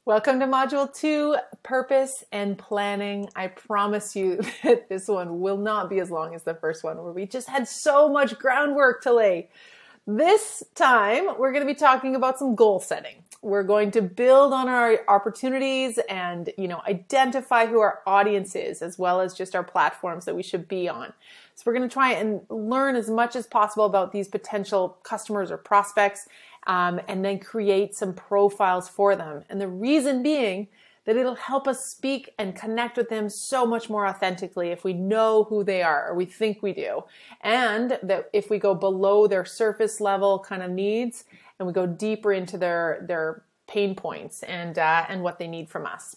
Welcome to Module 2, Purpose and Planning. I promise you that this one will not be as long as the first one, where we just had so much groundwork to lay. This time, we're going to be talking about some goal setting. We're going to build on our opportunities and, identify who our audience is, as well as just our platforms that we should be on. So we're going to try and learn as much as possible about these potential customers or prospects, and then create some profiles for them. And the reason being that it'll help us speak and connect with them so much more authentically if we know who they are, or we think we do. And that if we go below their surface level kind of needs and we go deeper into their pain points and what they need from us.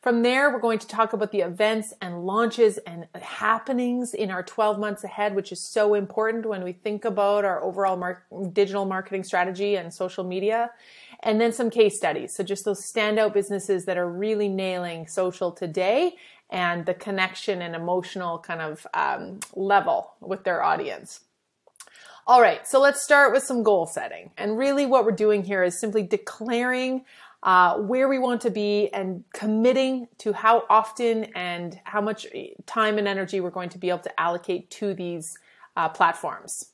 From there, we're going to talk about the events and launches and happenings in our 12 months ahead, which is so important when we think about our overall digital marketing strategy and social media. And then some case studies. So just those standout businesses that are really nailing social today and the connection and emotional kind of level with their audience. All right, so let's start with some goal setting. And really what we're doing here is simply declaring where we want to be and committing to how often and how much time and energy we're going to be able to allocate to these platforms.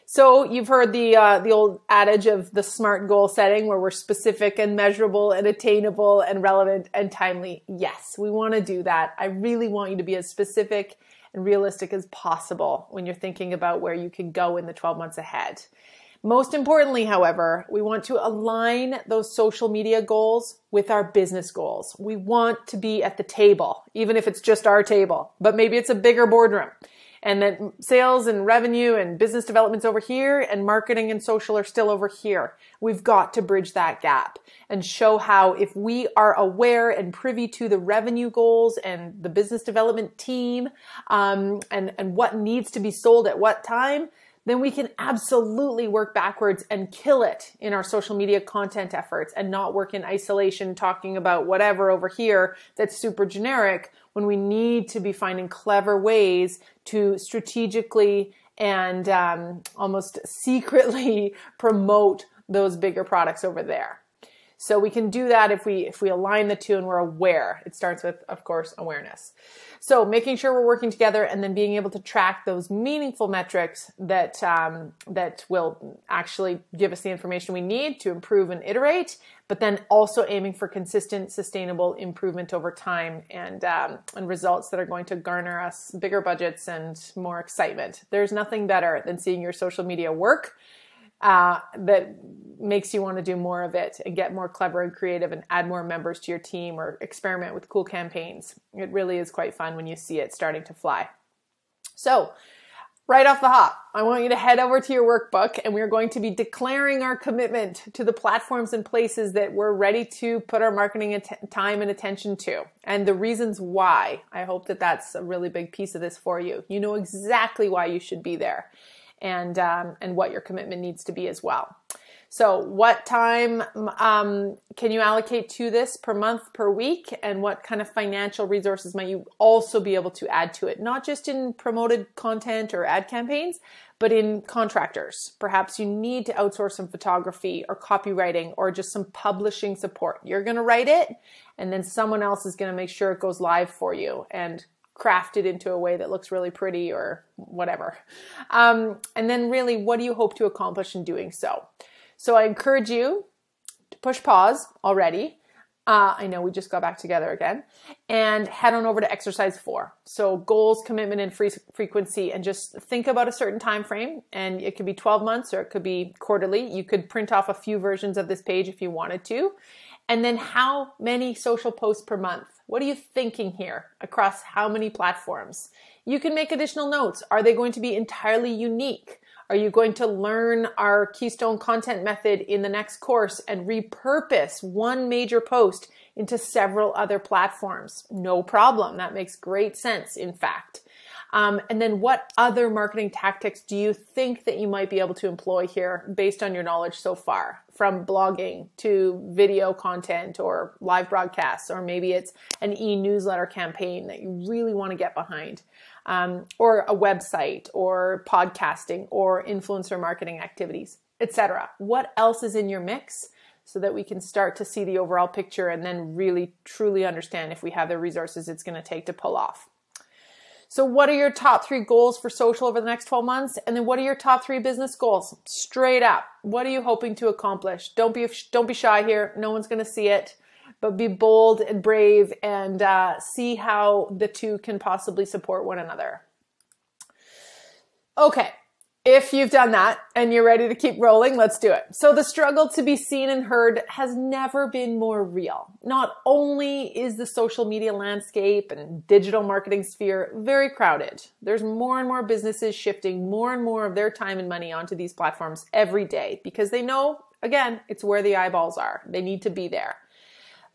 So you've heard the old adage of the SMART goal setting, where we're specific and measurable and attainable and relevant and timely. Yes, we want to do that. I really want you to be as specific and realistic as possible when you're thinking about where you can go in the 12 months ahead. Most importantly, however, we want to align those social media goals with our business goals. We want to be at the table, even if it's just our table, but maybe it's a bigger boardroom. And then sales and revenue and business development's over here, and marketing and social are still over here. We've got to bridge that gap and show how, if we are aware and privy to the revenue goals and the business development team, and what needs to be sold at what time, then we can absolutely work backwards and kill it in our social media content efforts and not work in isolation talking about whatever over here that's super generic, when we need to be finding clever ways to strategically and almost secretly promote those bigger products over there. So we can do that if we align the two and we're aware. It starts with, of course, awareness. So making sure we're working together and then being able to track those meaningful metrics that will actually give us the information we need to improve and iterate, but then also aiming for consistent, sustainable improvement over time and results that are going to garner us bigger budgets and more excitement. There's nothing better than seeing your social media work that makes you want to do more of it and get more clever and creative and add more members to your team or experiment with cool campaigns. It really is quite fun when you see it starting to fly. So right off the hop, I want you to head over to your workbook, and we're going to be declaring our commitment to the platforms and places that we're ready to put our marketing time and attention to, and the reasons why. I hope that that's a really big piece of this for you. You know exactly why you should be there, and what your commitment needs to be as well. So what time can you allocate to this per month, per week, and what kind of financial resources might you also be able to add to it? Not just in promoted content or ad campaigns, but in contractors. Perhaps you need to outsource some photography or copywriting or just some publishing support. You're going to write it, and then someone else is going to make sure it goes live for you and craft it into a way that looks really pretty or whatever. And then really, what do you hope to accomplish in doing so? So I encourage you to push pause already. I know we just got back together again, and head on over to exercise 4. So goals, commitment, and frequency, and just think about a certain time frame, and it could be 12 months or it could be quarterly. You could print off a few versions of this page if you wanted to. And then how many social posts per month? What are you thinking here across how many platforms? You can make additional notes. Are they going to be entirely unique? Are you going to learn our Keystone content method in the next course and repurpose one major post into several other platforms? No problem. That makes great sense, in fact. And then what other marketing tactics do you think that you might be able to employ here based on your knowledge so far? From blogging to video content or live broadcasts, or maybe it's an e-newsletter campaign that you really want to get behind, or a website or podcasting or influencer marketing activities, etc. What else is in your mix so that we can start to see the overall picture and then really truly understand if we have the resources it's going to take to pull off. So what are your top 3 goals for social over the next 12 months? And then what are your top 3 business goals? Straight up. What are you hoping to accomplish? Don't be shy here. No one's going to see it, but be bold and brave and see how the two can possibly support one another. Okay. If you've done that and you're ready to keep rolling, let's do it. So the struggle to be seen and heard has never been more real. Not only is the social media landscape and digital marketing sphere very crowded, there's more and more businesses shifting more and more of their time and money onto these platforms every day because they know, again, it's where the eyeballs are. They need to be there.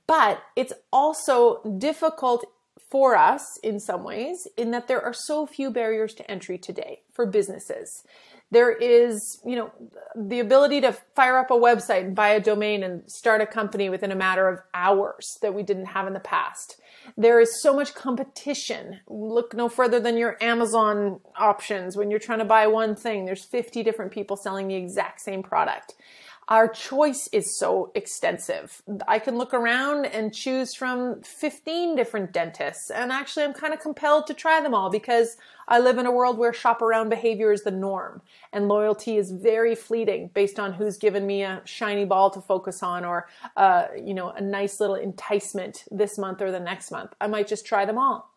But it's also difficult for us in some ways in that there are so few barriers to entry today for businesses. There is, the ability to fire up a website and buy a domain and start a company within a matter of hours that we didn't have in the past. There is so much competition. Look no further than your Amazon options. When you're trying to buy one thing, there's 50 different people selling the exact same product. Our choice is so extensive. I can look around and choose from 15 different dentists. And actually, I'm kind of compelled to try them all because I live in a world where shop around behavior is the norm. And loyalty is very fleeting based on who's given me a shiny ball to focus on or, a nice little enticement this month or the next month. I might just try them all.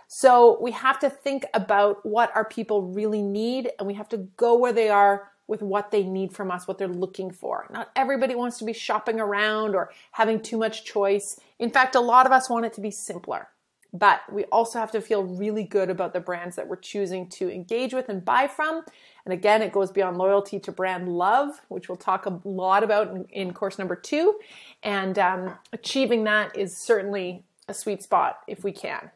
So we have to think about what our people really need, and we have to go where they are with what they need from us, what they're looking for. Not everybody wants to be shopping around or having too much choice. In fact, a lot of us want it to be simpler. But we also have to feel really good about the brands that we're choosing to engage with and buy from. And again, it goes beyond loyalty to brand love, which we'll talk a lot about in course number 2. And achieving that is certainly a sweet spot if we can.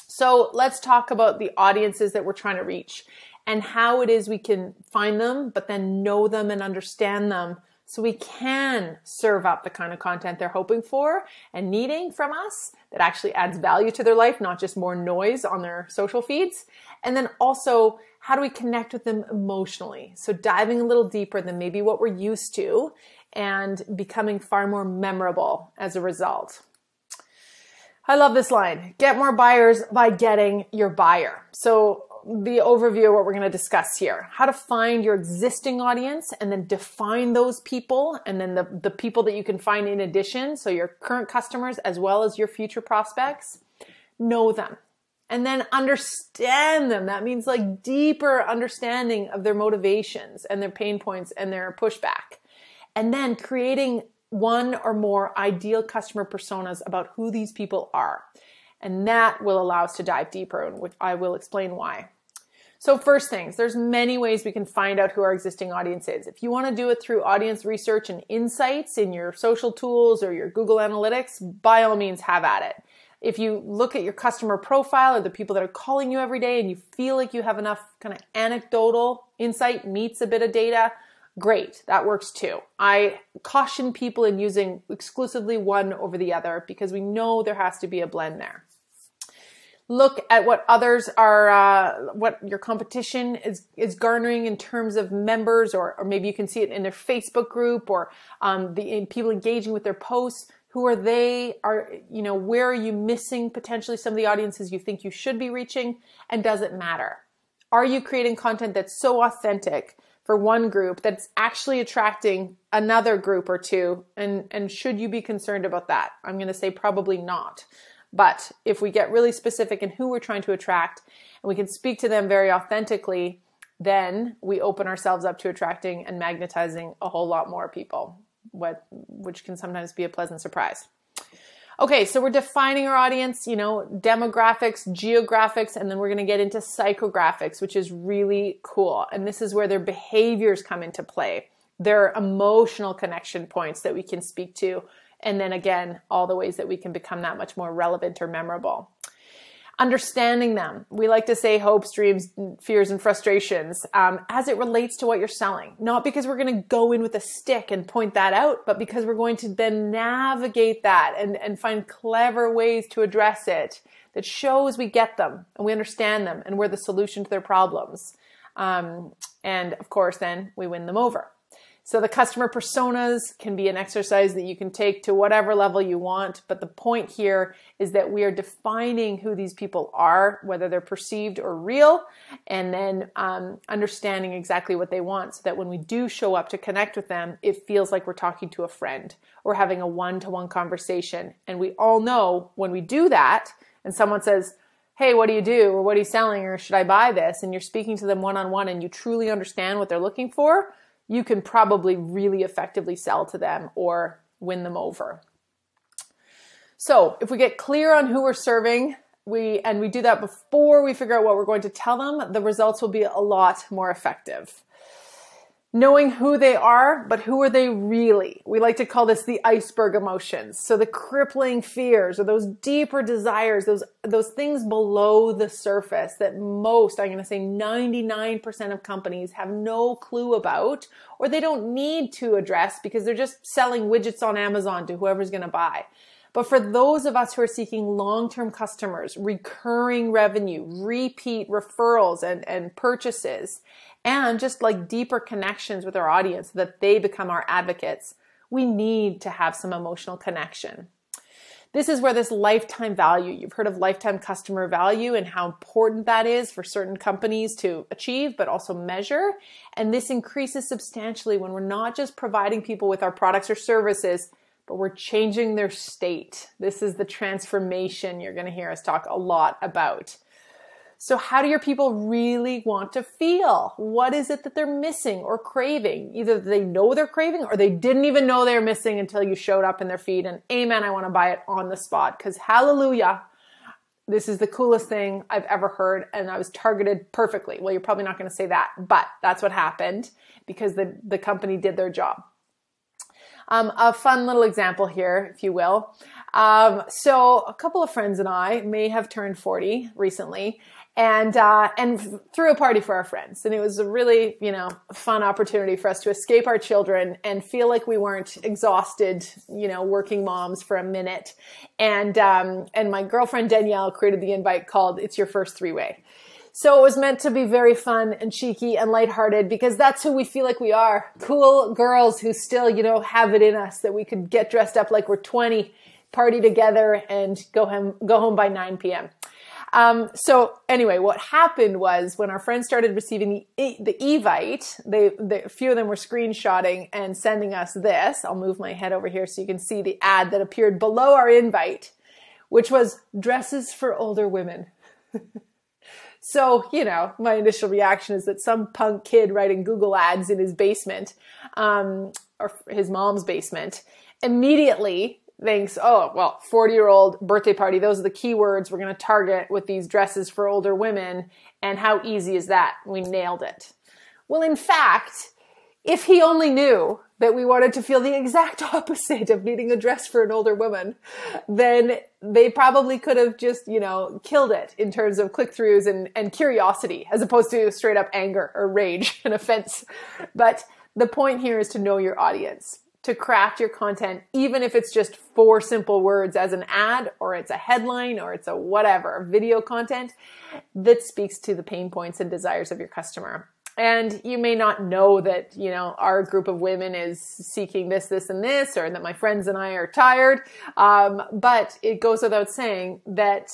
So let's talk about the audiences that we're trying to reach and how it is we can find them, but then know them and understand them so we can serve up the kind of content they're hoping for and needing from us that actually adds value to their life, not just more noise on their social feeds. And then also, how do we connect with them emotionally? So diving a little deeper than maybe what we're used to and becoming far more memorable as a result. I love this line. Get more buyers by getting your buyer. So the overview of what we're going to discuss here, how to find your existing audience and then define those people and then the people that you can find in addition. So your current customers as well as your future prospects, know them and then understand them. That means like deeper understanding of their motivations and their pain points and their pushback. And then creating one or more ideal customer personas about who these people are. And that will allow us to dive deeper, and which I will explain why. So first things, there's many ways we can find out who our existing audience is. If you want to do it through audience research and insights in your social tools or your Google Analytics, by all means have at it. If you look at your customer profile or the people that are calling you every day and you feel like you have enough kind of anecdotal insight meets a bit of data, great, that works too. I caution people in using exclusively one over the other because we know there has to be a blend there. Look at what others are, what your competition is garnering in terms of members, or maybe you can see it in their Facebook group or in people engaging with their posts. Who are they? Where are you missing potentially some of the audiences you think you should be reaching? And does it matter? Are you creating content that's so authentic for one group that's actually attracting another group or two? And should you be concerned about that? I'm going to say probably not. But if we get really specific in who we're trying to attract and we can speak to them very authentically, then we open ourselves up to attracting and magnetizing a whole lot more people, which can sometimes be a pleasant surprise. Okay, so we're defining our audience, demographics, geographics, and then we're going to get into psychographics, which is really cool. And this is where their behaviors come into play. Their emotional connection points that we can speak to. And then again, all the ways that we can become that much more relevant or memorable. Understanding them. We like to say hopes, dreams, fears, and frustrations as it relates to what you're selling. Not because we're going to go in with a stick and point that out, but because we're going to then navigate that and find clever ways to address it that shows we get them and we understand them and we're the solution to their problems. And of course, then we win them over. So the customer personas can be an exercise that you can take to whatever level you want. But the point here is that we are defining who these people are, whether they're perceived or real, and then understanding exactly what they want so that when we do show up to connect with them, it feels like we're talking to a friend or having a one-to-one conversation. And we all know when we do that and someone says, hey, what do you do? Or what are you selling? Or should I buy this? And you're speaking to them one-on-one and you truly understand what they're looking for, you can probably really effectively sell to them or win them over. So if we get clear on who we're serving, we do that before we figure out what we're going to tell them, the results will be a lot more effective. Knowing who they are, but who are they really? We like to call this the iceberg emotions. So the crippling fears or those deeper desires, those things below the surface that most, I'm going to say 99% of companies have no clue about, or they don't need to address because they're just selling widgets on Amazon to whoever's going to buy. But for those of us who are seeking long-term customers, recurring revenue, repeat referrals and purchases, and just like deeper connections with our audience so that they become our advocates, we need to have some emotional connection. This is where this lifetime value, you've heard of lifetime customer value and how important that is for certain companies to achieve, but also measure. And this increases substantially when we're not just providing people with our products or services, but we're changing their state. This is the transformation you're going to hear us talk a lot about. So how do your people really want to feel? What is it that they're missing or craving? Either they know they're craving or they didn't even know they're missing until you showed up in their feed and amen, I want to buy it on the spot because hallelujah, this is the coolest thing I've ever heard and I was targeted perfectly. Well, you're probably not going to say that, but that's what happened because the company did their job. A fun little example here, if you will. So a couple of friends and I may have turned 40 recently and threw a party for our friends. And it was a really, fun opportunity for us to escape our children and feel like we weren't exhausted, working moms for a minute. And my girlfriend Danielle created the invite called It's Your First Three-Way. So it was meant to be very fun and cheeky and lighthearted because that's who we feel like we are. Cool girls who still, have it in us that we could get dressed up like we're 20, party together and go home by 9 p.m. So anyway, what happened was when our friends started receiving the Evite, a few of them were screenshotting and sending us this. I'll move my head over here so you can see the ad that appeared below our invite, which was dresses for older women. So, my initial reaction is that some punk kid writing Google ads in his basement, or his mom's basement, immediately thinks, 40-year-old birthday party, those are the keywords we're going to target with these dresses for older women. And how easy is that? We nailed it. Well, in fact, if he only knew that we wanted to feel the exact opposite of needing a dress for an older woman, then they probably could have just, killed it in terms of click-throughs and curiosity, as opposed to straight up anger or rage and offense. But the point here is to know your audience, to craft your content, even if it's just 4 simple words as an ad, or it's a headline, or it's a whatever, video content that speaks to the pain points and desires of your customer. And you may not know that, our group of women is seeking this, this, and this, or that my friends and I are tired. But it goes without saying that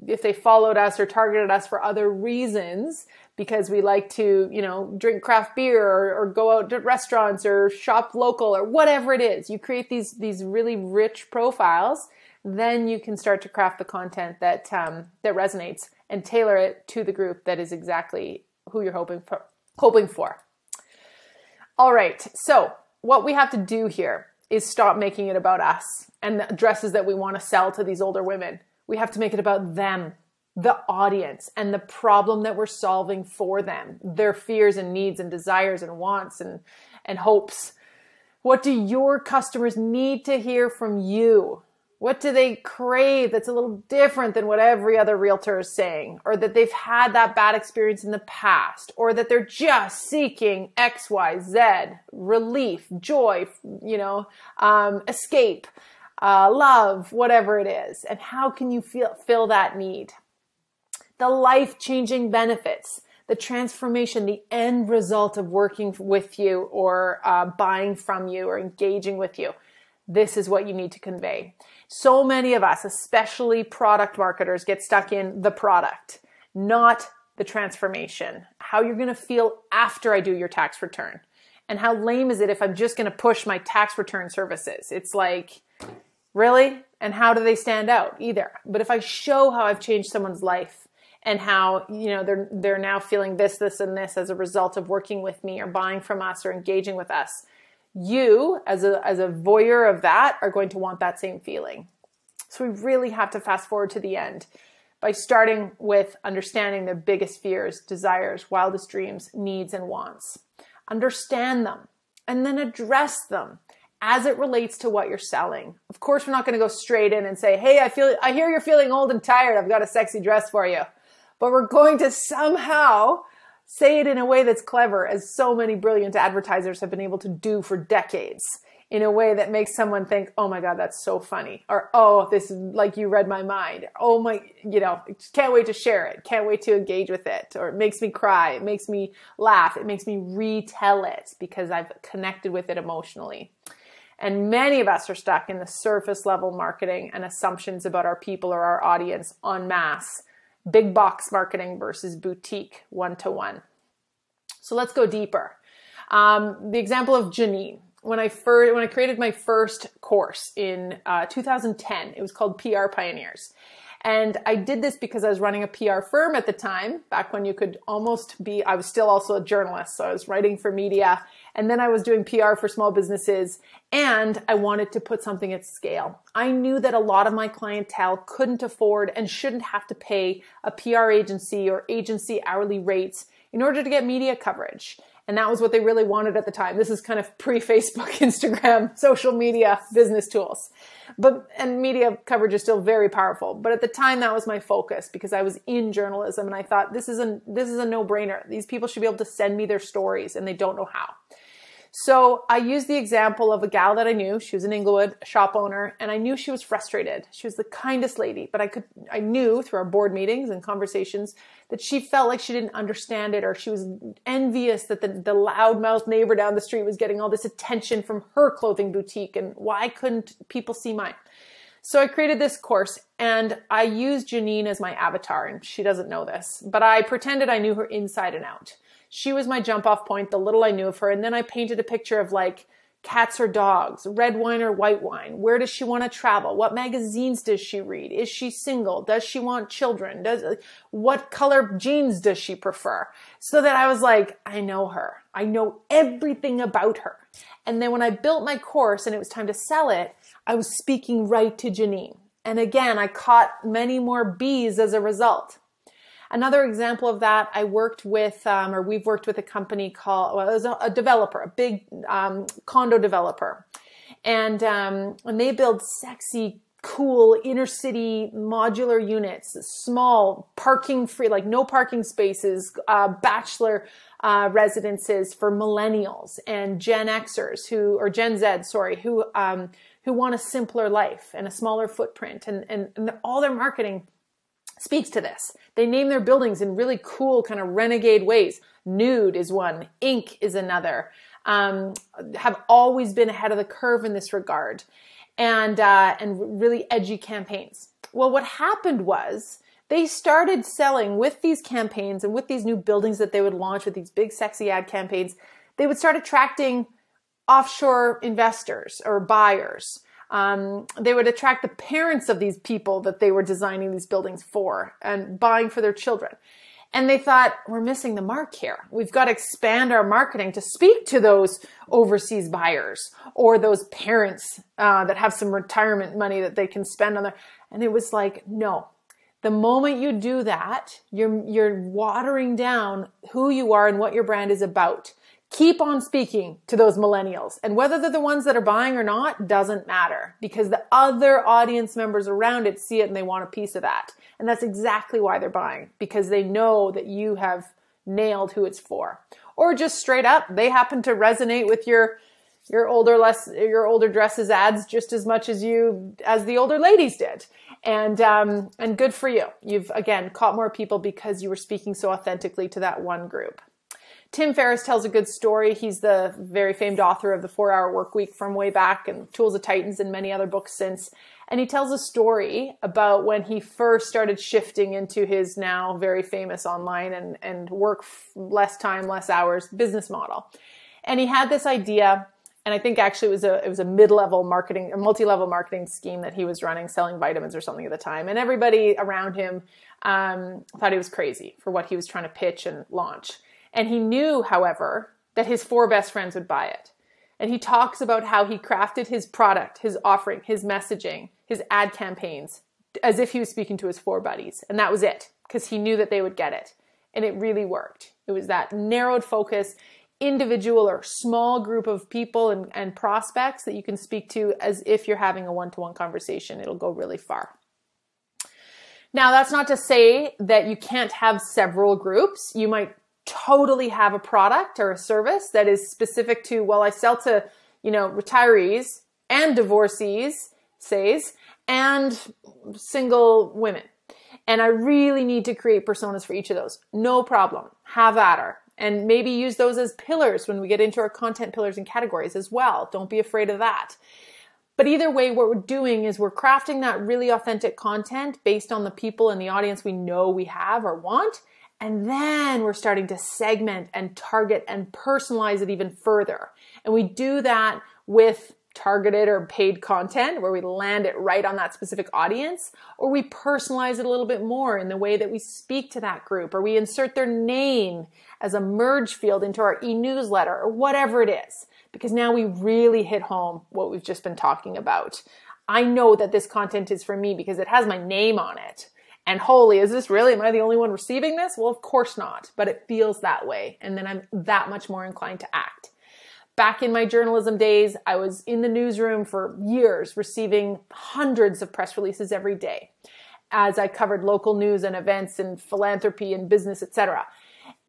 if they followed us or targeted us for other reasons, because we like to, drink craft beer or go out to restaurants or shop local or whatever it is, you create these really rich profiles, then you can start to craft the content that resonates and tailor it to the group that is exactly who you're hoping for. All right. So what we have to do here is stop making it about us and the dresses that we want to sell to these older women. We have to make it about them, the audience, and the problem that we're solving for them, their fears and needs and desires and wants and hopes. What do your customers need to hear from you? What do they crave that's a little different than what every other realtor is saying? Or that they've had that bad experience in the past? Or that they're just seeking X, Y, Z, relief, joy, escape, love, whatever it is. And how can you fill that need? The life-changing benefits the transformation, the end result of working with you or buying from you or engaging with you. This is what you need to convey. So many of us, especially product marketers, get stuck in the product, not the transformation. How you're going to feel after I do your tax return. And how lame is it if I'm just going to push my tax return services? It's like, really? And how do they stand out? Either. But if I show how I've changed someone's life and how, they're now feeling this, and this as a result of working with me or buying from us or engaging with us, you, as a voyeur of that, are going to want that same feeling. So we really have to fast forward to the end by starting with understanding their biggest fears, desires, wildest dreams, needs, and wants. Understand them and then address them as it relates to what you're selling. Of course, we're not going to go straight in and say, hey, I hear you're feeling old and tired. I've got a sexy dress for you. But we're going to somehow say it in a way that's clever, as so many brilliant advertisers have been able to do for decades, in a way that makes someone think, oh my God, that's so funny. Or, oh, this is like you read my mind. Oh my, can't wait to share it. Can't wait to engage with it. Or it makes me cry. It makes me laugh. It makes me retell it because I've connected with it emotionally. And many of us are stuck in the surface level marketing and assumptions about our people or our audience en masse. Big box marketing versus boutique one-to-one. So let's go deeper. The example of Janine. When I created my first course in 2010, it was called PR Pioneers. And I did this because I was running a PR firm at the time, back when you could almost be, I was still also a journalist. So I was writing for media, and then I was doing PR for small businesses, and I wanted to put something at scale. I knew that a lot of my clientele couldn't afford and shouldn't have to pay a PR agency or agency hourly rates in order to get media coverage. And that was what they really wanted at the time. This is kind of pre-Facebook, Instagram, social media, business tools. And media coverage is still very powerful. But at the time, that was my focus because I was in journalism and I thought this is a no-brainer. These people should be able to send me their stories and they don't know how. So I used the example of a gal that I knew. She was in Inglewood, a shop owner, and I knew she was frustrated. She was the kindest lady, but I knew through our board meetings and conversations that she felt like she didn't understand it, or she was envious that the loudmouth neighbor down the street was getting all this attention from her clothing boutique, and why couldn't people see mine? So I created this course and I used Janine as my avatar, and she doesn't know this, but I pretended I knew her inside and out. She was my jump off point, the little I knew of her. And then I painted a picture of like cats or dogs, red wine or white wine. Where does she want to travel? What magazines does she read? Is she single? Does she want children? What color jeans does she prefer? So that I was like, I know her. I know everything about her. And then when I built my course and it was time to sell it, I was speaking right to Janine. And again, I caught many more bees as a result. Another example of that, we've worked with a company called, it was a developer, a big condo developer. And they build sexy, cool inner city modular units, small parking free, like no parking spaces, bachelor residences for millennials and Gen Xers or Gen Z, who want a simpler life and a smaller footprint, and all their marketing speaks to this. They name their buildings in really cool kind of renegade ways. Nude is one. Ink is another. Have always been ahead of the curve in this regard, and really edgy campaigns. Well, what happened was they started selling with these campaigns and with these new buildings that they would launch with these big sexy ad campaigns. They would start attracting offshore investors or buyers. They would attract the parents of these people that they were designing these buildings for and buying for their children. And they thought, we're missing the mark here. We've got to expand our marketing to speak to those overseas buyers or those parents that have some retirement money that they can spend on their. And it was like, no. The moment you do that, you're watering down who you are and what your brand is about. Keep on speaking to those millennials. And whether they're the ones that are buying or not doesn't matter, because the other audience members around it see it and they want a piece of that. And that's exactly why they're buying, because they know that you have nailed who it's for. Or just straight up, they happen to resonate with your your older dresses ads just as much as the older ladies did. And good for you. You've, again, caught more people because you were speaking so authentically to that one group. Tim Ferriss tells a good story. He's the very famed author of the 4-Hour Workweek from way back and Tools of Titans and many other books since. And he tells a story about when he first started shifting into his now very famous online and work less time, less hours business model. And he had this idea, and I think actually it was a mid-level marketing, a multi-level marketing scheme that he was running, selling vitamins or something at the time. And everybody around him thought he was crazy for what he was trying to pitch and launch. And he knew, however, that his 4 best friends would buy it. And he talks about how he crafted his product, his offering, his messaging, his ad campaigns, as if he was speaking to his 4 buddies. And that was it, because he knew that they would get it. And it really worked. It was that narrowed focus, individual or small group of people and prospects that you can speak to as if you're having a one-to-one conversation. It'll go really far. Now, that's not to say that you can't have several groups. You might totally have a product or a service that is specific to, well, I sell to, retirees and divorcees, and single women. And I really need to create personas for each of those. No problem. Have at her. And maybe use those as pillars when we get into our content pillars and categories as well. Don't be afraid of that. But either way, what we're doing is we're crafting that really authentic content based on the people and the audience we know we have or want. And then we're starting to segment and target and personalize it even further. And we do that with targeted or paid content where we land it right on that specific audience, or we personalize it a little bit more in the way that we speak to that group, or we insert their name as a merge field into our e-newsletter, or whatever it is, because now we really hit home what we've just been talking about. I know that this content is for me because it has my name on it. And holy, is this really, am I the only one receiving this? Well, of course not, but it feels that way. And then I'm that much more inclined to act. Back in my journalism days, I was in the newsroom for years, receiving hundreds of press releases every day as I covered local news and events and philanthropy and business, etc.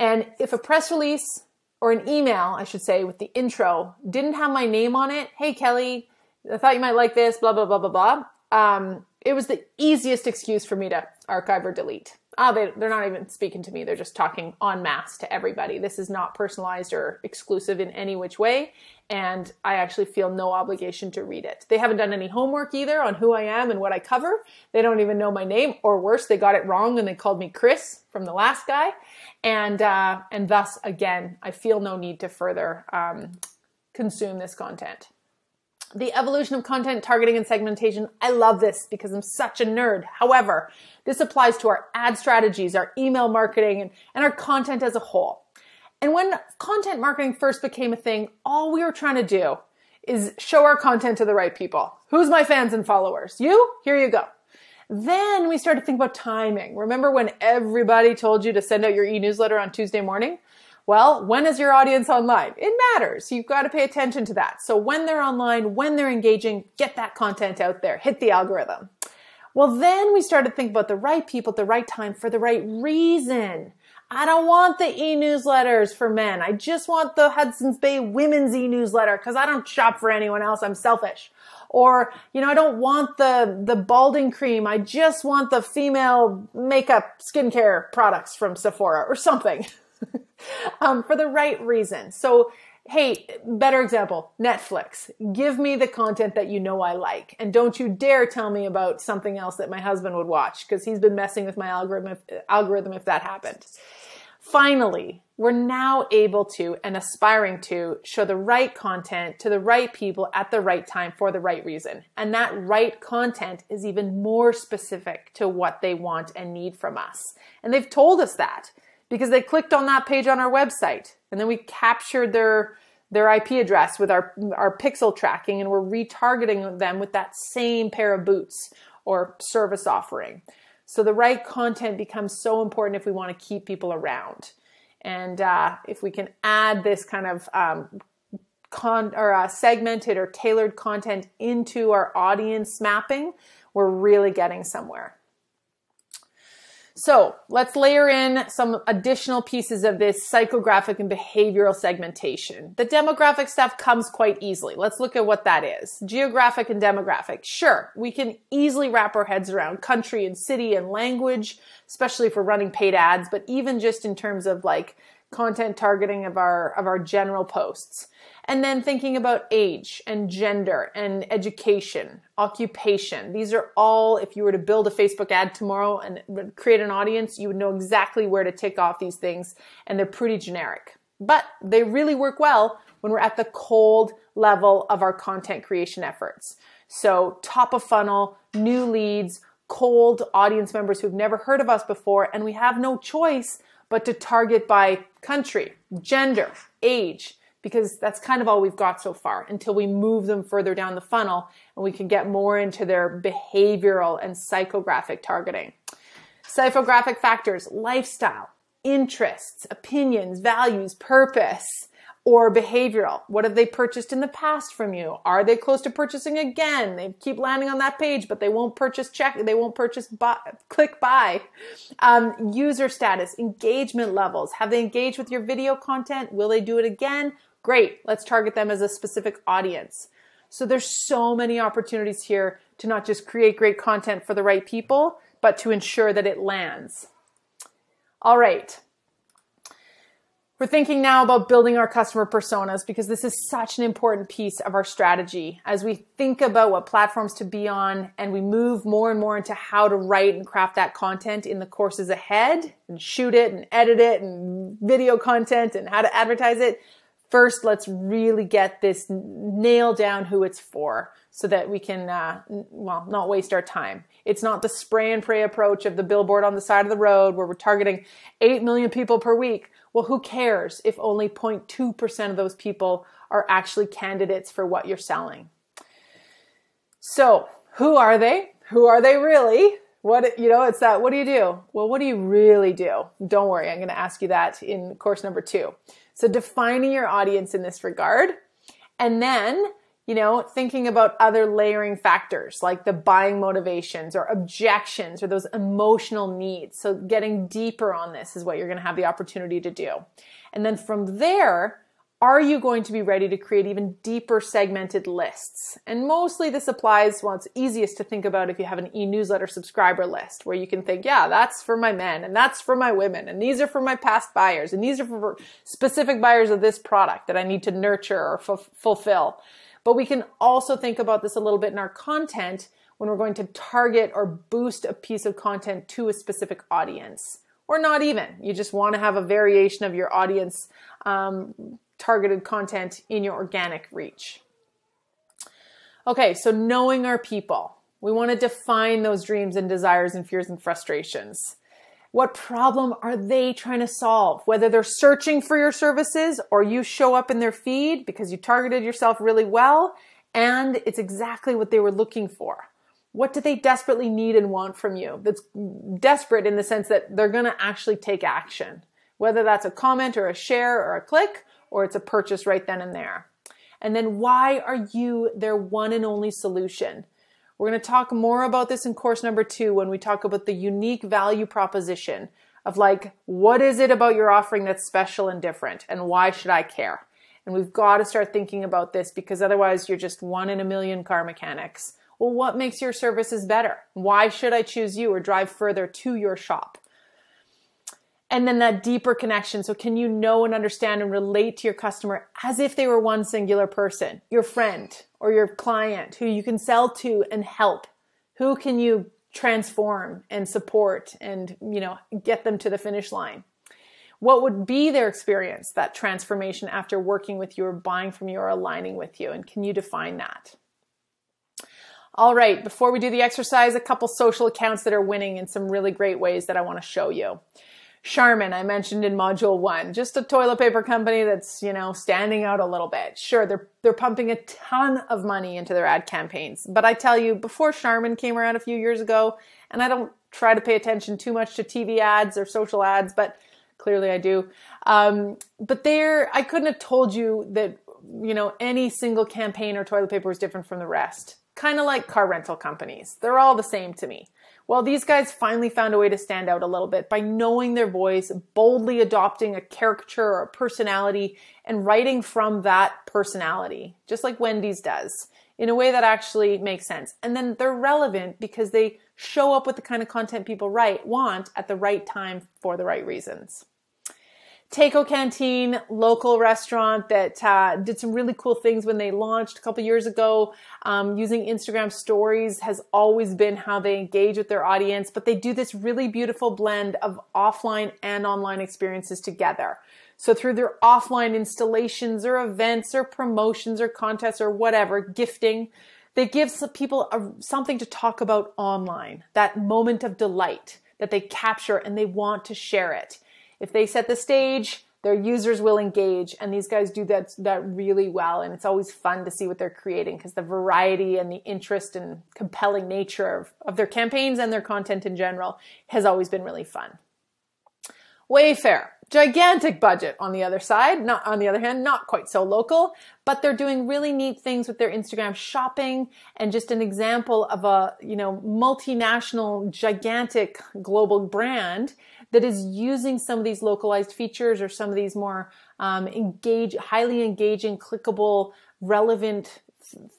And if a press release or an email, I should say, with the intro didn't have my name on it, hey, Kelly, I thought you might like this, blah, blah, blah, blah, blah. It was the easiest excuse for me to archive or delete. They're not even speaking to me. They're just talking en masse to everybody. This is not personalized or exclusive in any which way. And I actually feel no obligation to read it. They haven't done any homework either on who I am and what I cover. They don't even know my name, or worse, they got it wrong and they called me Chris from the last guy. And thus, again, I feel no need to further consume this content. The evolution of content targeting and segmentation. I love this because I'm such a nerd. However, this applies to our ad strategies, our email marketing, and our content as a whole. And when content marketing first became a thing, all we were trying to do is show our content to the right people. Who's my fans and followers? You? Here you go. Then we started to think about timing. Remember when everybody told you to send out your e-newsletter on Tuesday morning? Well, when is your audience online? It matters. You've got to pay attention to that. So when they're online, when they're engaging, get that content out there. Hit the algorithm. Well, then we started to think about the right people at the right time for the right reason. I don't want the e-newsletters for men. I just want the Hudson's Bay women's e-newsletter because I don't shop for anyone else. I'm selfish. Or, I don't want the balding cream. I just want the female makeup skincare products from Sephora or something. For the right reason. So, hey, better example, Netflix. Give me the content that you know I like. And don't you dare tell me about something else that my husband would watch because he's been messing with my algorithm if that happened. Finally, we're now able to and aspiring to show the right content to the right people at the right time for the right reason. And that right content is even more specific to what they want and need from us. And they've told us that, because they clicked on that page on our website and then we captured their IP address with our pixel tracking and we're retargeting them with that same pair of boots or service offering. So the right content becomes so important if we want to keep people around. And if we can add this kind of segmented or tailored content into our audience mapping, we're really getting somewhere. So let's layer in some additional pieces of this psychographic and behavioral segmentation. The demographic stuff comes quite easily. Let's look at what that is. Geographic and demographic. Sure, we can easily wrap our heads around country and city and language, especially if we're running paid ads, but even just in terms of like content targeting of our general posts. And then thinking about age and gender and education, occupation. These are all, if you were to build a Facebook ad tomorrow and create an audience, you would know exactly where to tick off these things. And they're pretty generic, but they really work well when we're at the cold level of our content creation efforts. So top of funnel, new leads, cold audience members who've never heard of us before, and we have no choice but to target by country, gender, age, because that's kind of all we've got so far until we move them further down the funnel and we can get more into their behavioral and psychographic targeting. Psychographic factors, lifestyle, interests, opinions, values, purpose, or behavioral. What have they purchased in the past from you? Are they close to purchasing again? They keep landing on that page, but they won't purchase click buy. User status, engagement levels. Have they engaged with your video content? Will they do it again? Great. Let's target them as a specific audience. So there's so many opportunities here to not just create great content for the right people, but to ensure that it lands. All right. We're thinking now about building our customer personas because this is such an important piece of our strategy as we think about what platforms to be on and we move more and more into how to write and craft that content in the courses ahead and shoot it and edit it and video content and how to advertise it. First, let's really get this nail down who it's for so that we can, not waste our time. It's not the spray and pray approach of the billboard on the side of the road where we're targeting 8 million people per week. Well, who cares if only 0.2% of those people are actually candidates for what you're selling? So who are they? Who are they really? It's that, what do you do? Well, what do you really do? Don't worry, I'm going to ask you that in course number 2. So defining your audience in this regard, and then, thinking about other layering factors like the buying motivations or objections or those emotional needs. So getting deeper on this is what you're going to have the opportunity to do. And then from there, are you going to be ready to create even deeper segmented lists? And mostly this applies, it's easiest to think about if you have an e-newsletter subscriber list where you can think, yeah, that's for my men and that's for my women and these are for my past buyers and these are for specific buyers of this product that I need to nurture or fulfill. But we can also think about this a little bit in our content when we're going to target or boost a piece of content to a specific audience. Or not even. You just want to have a variation of your audience targeted content in your organic reach. Okay, so knowing our people. We want to define those dreams and desires and fears and frustrations. What problem are they trying to solve? Whether they're searching for your services or you show up in their feed because you targeted yourself really well and it's exactly what they were looking for. What do they desperately need and want from you? That's desperate in the sense that they're going to actually take action. Whether that's a comment or a share or a click, or it's a purchase right then and there. And then why are you their one and only solution? We're going to talk more about this in course number 2 when we talk about the unique value proposition of what is it about your offering that's special and different and why should I care? And we've got to start thinking about this because otherwise you're just one in a million car mechanics. Well, what makes your services better? Why should I choose you or drive further to your shop? And then that deeper connection. So can you know and understand and relate to your customer as if they were one singular person, your friend or your client who you can sell to and help? Who can you transform and support and, get them to the finish line? What would be their experience, that transformation after working with you or buying from you or aligning with you? And can you define that? All right, before we do the exercise, a couple social accounts that are winning in some really great ways that I want to show you. Charmin, I mentioned in module 1, just a toilet paper company that's, standing out a little bit. Sure, they're pumping a ton of money into their ad campaigns. But I tell you, before Charmin came around a few years ago, and I don't try to pay attention too much to TV ads or social ads, but clearly I do. But I couldn't have told you that, any single campaign or toilet paper was different from the rest. kind of like car rental companies. They're all the same to me. Well, these guys finally found a way to stand out a little bit by knowing their voice, boldly adopting a caricature or a personality and writing from that personality, just like Wendy's does, in a way that actually makes sense. And then they're relevant because they show up with the kind of content people want at the right time for the right reasons. Taco Canteen, local restaurant that did some really cool things when they launched a couple years ago. Using Instagram stories has always been how they engage with their audience, but they do this really beautiful blend of offline and online experiences together. So through their offline installations or events or promotions or contests or whatever, gifting, they give some people something to talk about online, that moment of delight that they capture and they want to share it. If they set the stage, their users will engage, and these guys do that really well. And it's always fun to see what they're creating because the variety and the interest and compelling nature of their campaigns and their content in general has always been really fun. Wayfair, gigantic budget on the other side, not quite so local, but they're doing really neat things with their Instagram shopping and just an example of a, multinational, gigantic global brand that is using some of these localized features or some of these more highly engaging, clickable, relevant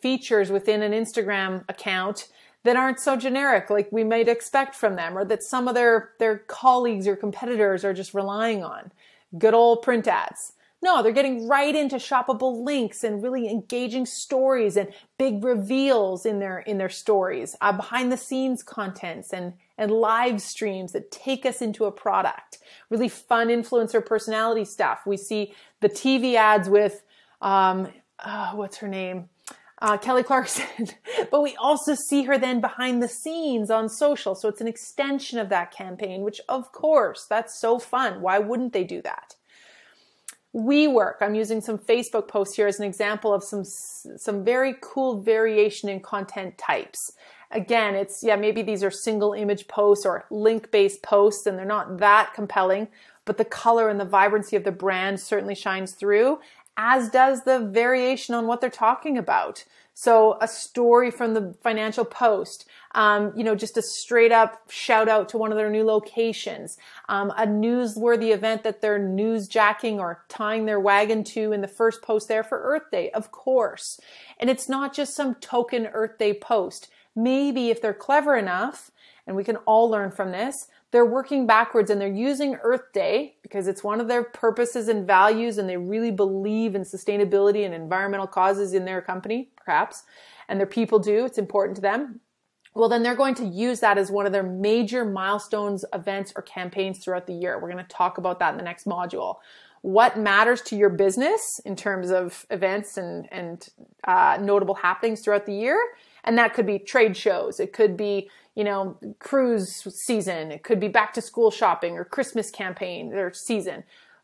features within an Instagram account that aren't so generic like we might expect from them, or that some of their colleagues or competitors are just relying on. Good old print ads. No, they're getting right into shoppable links and really engaging stories and big reveals in their stories, behind the scenes contents and live streams that take us into a product. Really fun influencer personality stuff. We see the TV ads with, what's her name? Kelly Clarkson, but we also see her then behind the scenes on social. So it's an extension of that campaign, which of course, that's so fun. Why wouldn't they do that? WeWork, I'm using some Facebook posts here as an example of some very cool variation in content types. Again, maybe these are single image posts or link-based posts and they're not that compelling, but the color and the vibrancy of the brand certainly shines through, as does the variation on what they're talking about. So a story from the Financial Post, just a straight up shout out to one of their new locations, a newsworthy event that they're newsjacking or tying their wagon to in the first post there for Earth Day, of course. And it's not just some token Earth Day post. Maybe if they're clever enough, and we can all learn from this, they're working backwards and they're using Earth Day because it's one of their purposes and values and they really believe in sustainability and environmental causes in their company, perhaps, and their people do. It's important to them. Well, then they're going to use that as one of their major milestones, events, or campaigns throughout the year. We're going to talk about that in the next module. What matters to your business in terms of events and notable happenings throughout the year? And that could be trade shows. It could be, cruise season. It could be back to school shopping or Christmas campaign or season.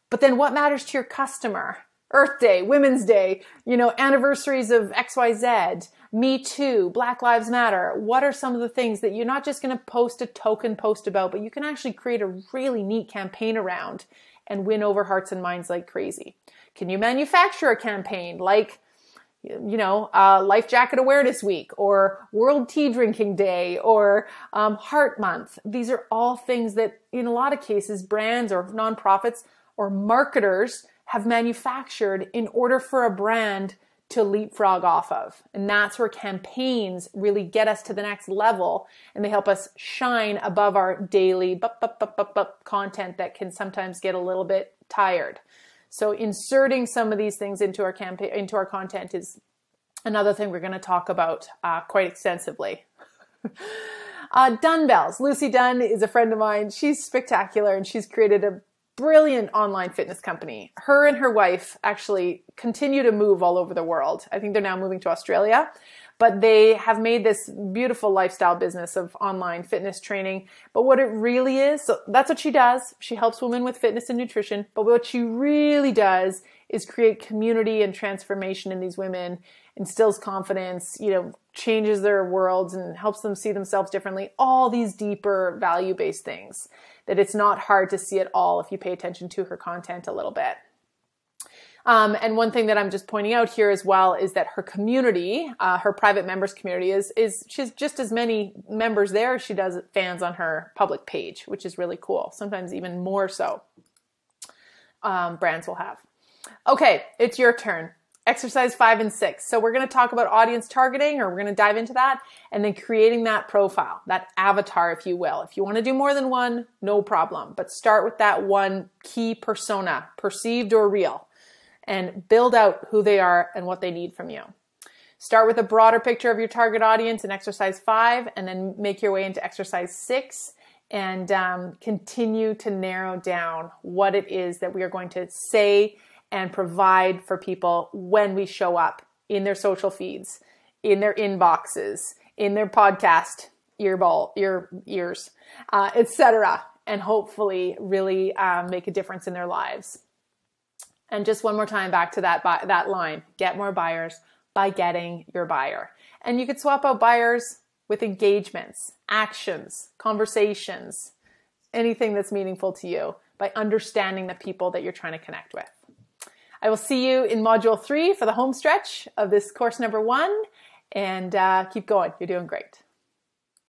But then what matters to your customer? Earth Day, Women's Day, anniversaries of XYZ, Me Too, Black Lives Matter. What are some of the things that you're not just going to post a token post about, but you can actually create a really neat campaign around and win over hearts and minds like crazy? Can you manufacture a campaign like Life Jacket Awareness Week or World Tea Drinking Day or Heart Month? These are all things that in a lot of cases, brands or nonprofits or marketers have manufactured in order for a brand to leapfrog off of. And that's where campaigns really get us to the next level and they help us shine above our daily content that can sometimes get a little bit tired. So inserting some of these things into our content is another thing we're going to talk about quite extensively. Dumbbells. Lucy Dunn is a friend of mine. She's spectacular and she's created a brilliant online fitness company. Her and her wife actually continue to move all over the world. I think they're now moving to Australia. But they have made this beautiful lifestyle business of online fitness training. But what it really is, so that's what she does. She helps women with fitness and nutrition. But what she really does is create community and transformation in these women, instills confidence, changes their worlds and helps them see themselves differently. All these deeper value-based things that it's not hard to see at all if you pay attention to her content a little bit. And one thing that I'm just pointing out here as well is that her community, her private members community she's just as many members there as she does fans on her public page, which is really cool. Sometimes even more so, brands will have. Okay, it's your turn. Exercise 5 and 6. So we're going to talk about audience targeting, or we're going to dive into that, and then creating that profile, that avatar, if you will. If you want to do more than one, no problem. But start with that one key persona, perceived or real, and build out who they are and what they need from you. Start with a broader picture of your target audience in exercise 5, and then make your way into exercise 6, and continue to narrow down what it is that we are going to say and provide for people when we show up in their social feeds, in their inboxes, in their podcast ears, etc., and hopefully really make a difference in their lives. And just one more time, back to that line: get more buyers by getting your buyer. And you could swap out buyers with engagements, actions, conversations, anything that's meaningful to you, by understanding the people that you're trying to connect with. I will see you in module 3 for the home stretch of this course number 1, and keep going. You're doing great.